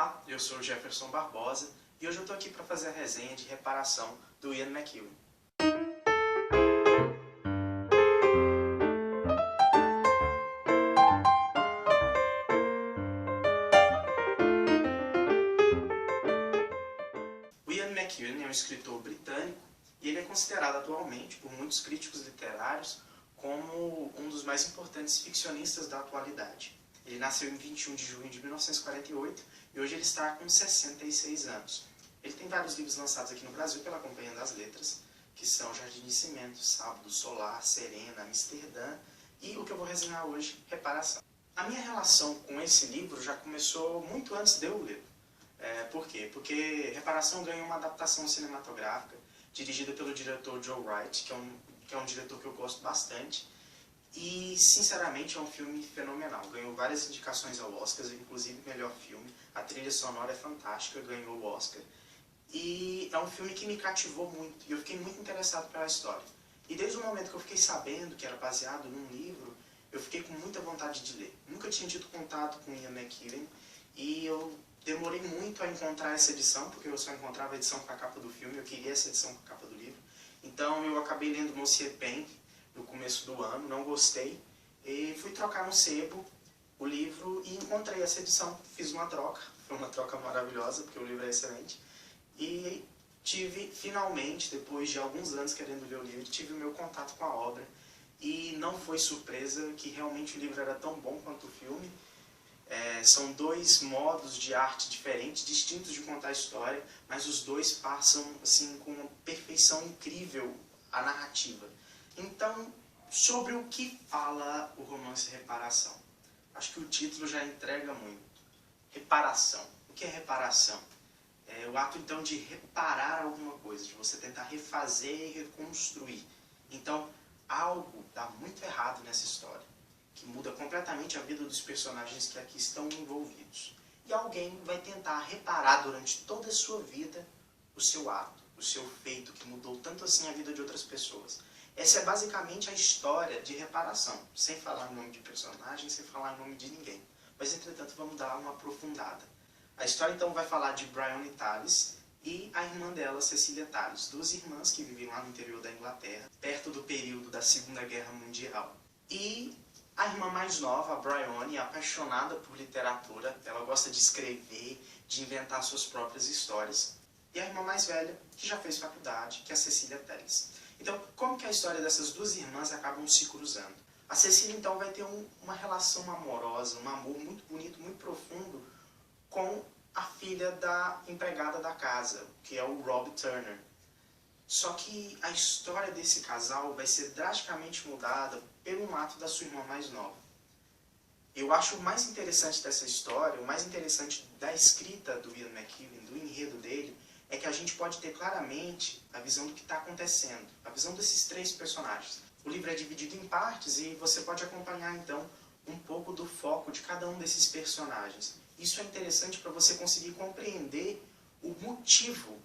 Olá, eu sou o Jefferson Barbosa e hoje eu estou aqui para fazer a resenha de Reparação do Ian McEwan. O Ian McEwan é um escritor britânico e ele é considerado atualmente por muitos críticos literários como um dos mais importantes ficcionistas da atualidade. Ele nasceu em 21 de junho de 1948 e hoje ele está com 66 anos. Ele tem vários livros lançados aqui no Brasil pela Companhia das Letras, que são Jardim de Cimento, Sábado Solar, Serena, Amsterdã e o que eu vou resenhar hoje, Reparação. A minha relação com esse livro já começou muito antes de eu ler. Por quê? Porque Reparação ganhou uma adaptação cinematográfica dirigida pelo diretor Joe Wright, que é um diretor que eu gosto bastante. E, sinceramente, é um filme fenomenal. Ganhou várias indicações ao Oscar, inclusive melhor filme. A trilha sonora é fantástica, ganhou o Oscar. E é um filme que me cativou muito, e eu fiquei muito interessado pela história. E desde o momento que eu fiquei sabendo que era baseado num livro, eu fiquei com muita vontade de ler. Nunca tinha tido contato com Ian McEwan, e eu demorei muito a encontrar essa edição, porque eu só encontrava a edição com a capa do filme, eu queria essa edição com a capa do livro. Então eu acabei lendo Monsieur Pen no começo do ano, não gostei, e fui trocar no sebo o livro e encontrei essa edição. Fiz uma troca, foi uma troca maravilhosa, porque o livro é excelente, e tive, finalmente, depois de alguns anos querendo ler o livro, tive o meu contato com a obra, e não foi surpresa que realmente o livro era tão bom quanto o filme. São dois modos de arte diferentes, distintos de contar a história, mas os dois passam assim, com uma perfeição incrível a narrativa. Então, sobre o que fala o romance Reparação? Acho que o título já entrega muito. Reparação. O que é reparação? É o ato, então, de reparar alguma coisa, de você tentar refazer e reconstruir. Então, algo dá muito errado nessa história, que muda completamente a vida dos personagens que aqui estão envolvidos. E alguém vai tentar reparar durante toda a sua vida o seu ato, o seu feito, que mudou tanto assim a vida de outras pessoas. Essa é basicamente a história de Reparação, sem falar em nome de personagem, sem falar em nome de ninguém. Mas, entretanto, vamos dar uma aprofundada. A história, então, vai falar de Bryony Tallis e a irmã dela, Cecília Tallis, duas irmãs que vivem lá no interior da Inglaterra, perto do período da Segunda Guerra Mundial. E a irmã mais nova, a Bryony, é apaixonada por literatura, ela gosta de escrever, de inventar suas próprias histórias. E a irmã mais velha, que já fez faculdade, que é a Cecília Tallis. Então, como que a história dessas duas irmãs acabam se cruzando? A Cecília, então, vai ter uma relação amorosa, um amor muito bonito, muito profundo, com a filha da empregada da casa, que é o Rob Turner. Só que a história desse casal vai ser drasticamente mudada pelo ato da sua irmã mais nova. Eu acho o mais interessante dessa história, o mais interessante da escrita do Ian McEwan, do enredo dele, é que a gente pode ter claramente a visão do que está acontecendo, a visão desses três personagens. O livro é dividido em partes e você pode acompanhar, então, um pouco do foco de cada um desses personagens. Isso é interessante para você conseguir compreender o motivo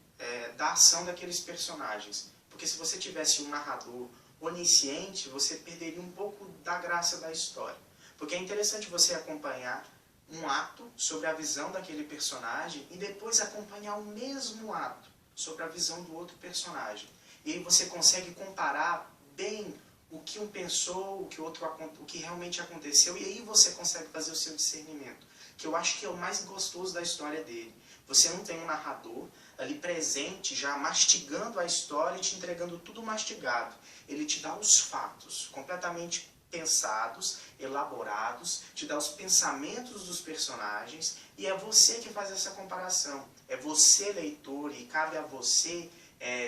da ação daqueles personagens. Porque se você tivesse um narrador onisciente, você perderia um pouco da graça da história. Porque é interessante você acompanhar um ato sobre a visão daquele personagem e depois acompanhar o mesmo ato sobre a visão do outro personagem. E aí você consegue comparar bem o que um pensou, o que realmente aconteceu, e aí você consegue fazer o seu discernimento, que eu acho que é o mais gostoso da história dele. Você não tem um narrador ali presente, já mastigando a história e te entregando tudo mastigado. Ele te dá os fatos completamente pensados, elaborados, te dá os pensamentos dos personagens, e é você que faz essa comparação. É você, leitor, e cabe a você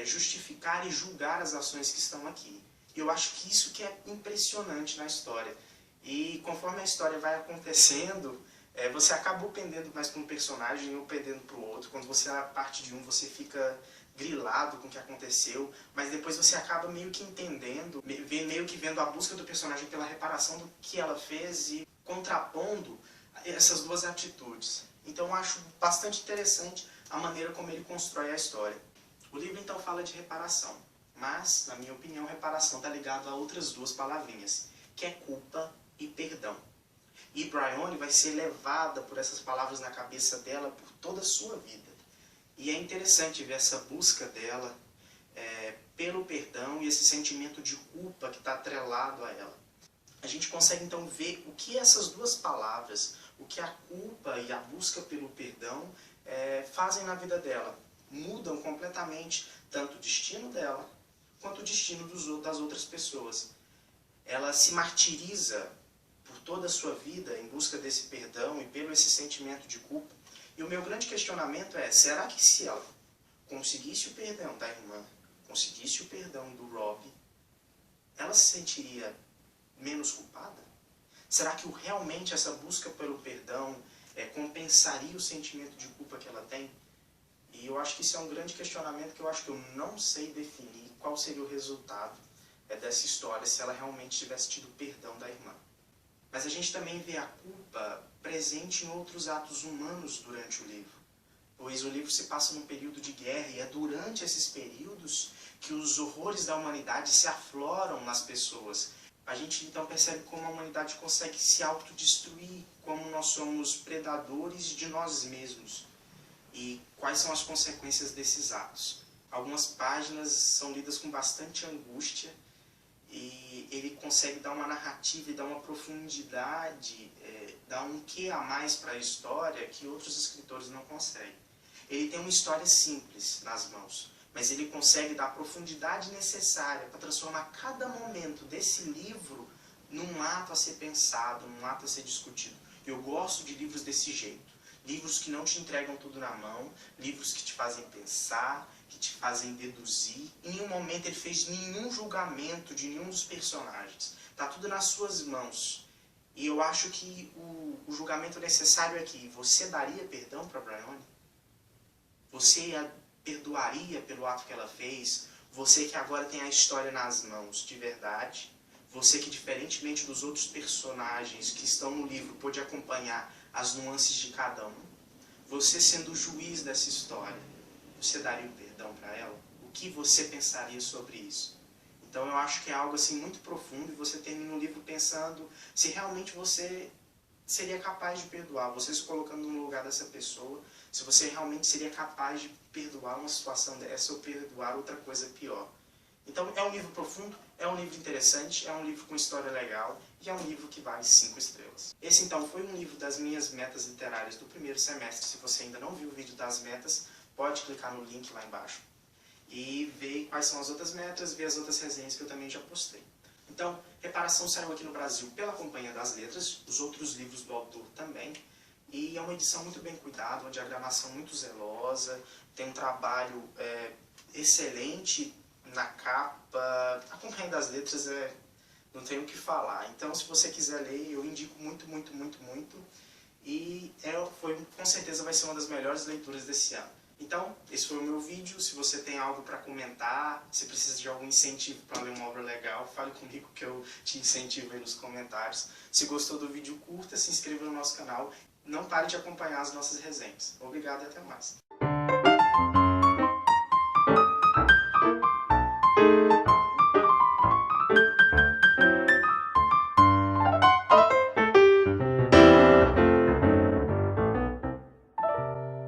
justificar e julgar as ações que estão aqui. E eu acho que isso que é impressionante na história. E conforme a história vai acontecendo, você acabou pendendo mais para um personagem ou pendendo para o outro. Quando você parte de um, você fica grilado com o que aconteceu, mas depois você acaba meio que entendendo, meio que vendo a busca do personagem pela reparação do que ela fez e contrapondo essas duas atitudes. Então eu acho bastante interessante a maneira como ele constrói a história. O livro então fala de reparação, mas, na minha opinião, reparação está ligado a outras duas palavrinhas, que é culpa e perdão. E Bryony vai ser levada por essas palavras na cabeça dela por toda a sua vida. E é interessante ver essa busca dela pelo perdão e esse sentimento de culpa que está atrelado a ela. A gente consegue então ver o que essas duas palavras, o que a culpa e a busca pelo perdão fazem na vida dela. Mudam completamente tanto o destino dela quanto o destino das outras pessoas. Ela se martiriza por toda a sua vida em busca desse perdão e pelo esse sentimento de culpa. E o meu grande questionamento é, será que se ela conseguisse o perdão da irmã, conseguisse o perdão do Rob, ela se sentiria menos culpada? Será que realmente essa busca pelo perdão compensaria o sentimento de culpa que ela tem? E eu acho que isso é um grande questionamento que eu acho que eu não sei definir qual seria o resultado dessa história se ela realmente tivesse tido perdão da irmã. Mas a gente também vê a culpa presente em outros atos humanos durante o livro. Pois o livro se passa num período de guerra e é durante esses períodos que os horrores da humanidade se afloram nas pessoas. A gente então percebe como a humanidade consegue se autodestruir, como nós somos predadores de nós mesmos. E quais são as consequências desses atos. Algumas páginas são lidas com bastante angústia e ele consegue dar uma narrativa e dar uma profundidade, dar um quê a mais para a história que outros escritores não conseguem. Ele tem uma história simples nas mãos, mas ele consegue dar a profundidade necessária para transformar cada momento desse livro num ato a ser pensado, num ato a ser discutido. Eu gosto de livros desse jeito. Livros que não te entregam tudo na mão, livros que te fazem pensar, que te fazem deduzir. Em nenhum momento ele fez nenhum julgamento de nenhum dos personagens. Está tudo nas suas mãos. E eu acho que o julgamento necessário é que você daria perdão para Bryony? Você a perdoaria pelo ato que ela fez? Você que agora tem a história nas mãos de verdade? Você que, diferentemente dos outros personagens que estão no livro, pôde acompanhar as nuances de cada um? Você sendo o juiz dessa história, você daria o perdão para ela? O que você pensaria sobre isso? Então eu acho que é algo assim muito profundo e você termina o livro pensando se realmente você seria capaz de perdoar, você se colocando no lugar dessa pessoa, se você realmente seria capaz de perdoar uma situação dessa ou perdoar outra coisa pior. Então é um livro profundo, é um livro interessante, é um livro com história legal e é um livro que vale 5 estrelas. Esse então foi um livro das minhas metas literárias do primeiro semestre. Se você ainda não viu o vídeo das metas, pode clicar no link lá embaixo e ver quais são as outras metas, ver as outras resenhas que eu também já postei. Então, Reparação saiu aqui no Brasil pela Companhia das Letras, os outros livros do autor também, e é uma edição muito bem cuidada, uma diagramação muito zelosa, tem um trabalho excelente na capa. A Companhia das Letras não tenho o que falar. Então, se você quiser ler, eu indico muito, muito, muito, muito. E com certeza vai ser uma das melhores leituras desse ano. Então, esse foi o meu vídeo. Se você tem algo para comentar, se precisa de algum incentivo para ler uma obra legal, fale comigo que eu te incentivo aí nos comentários. Se gostou do vídeo, curta, se inscreva no nosso canal. Não pare de acompanhar as nossas resenhas. Obrigado e até mais.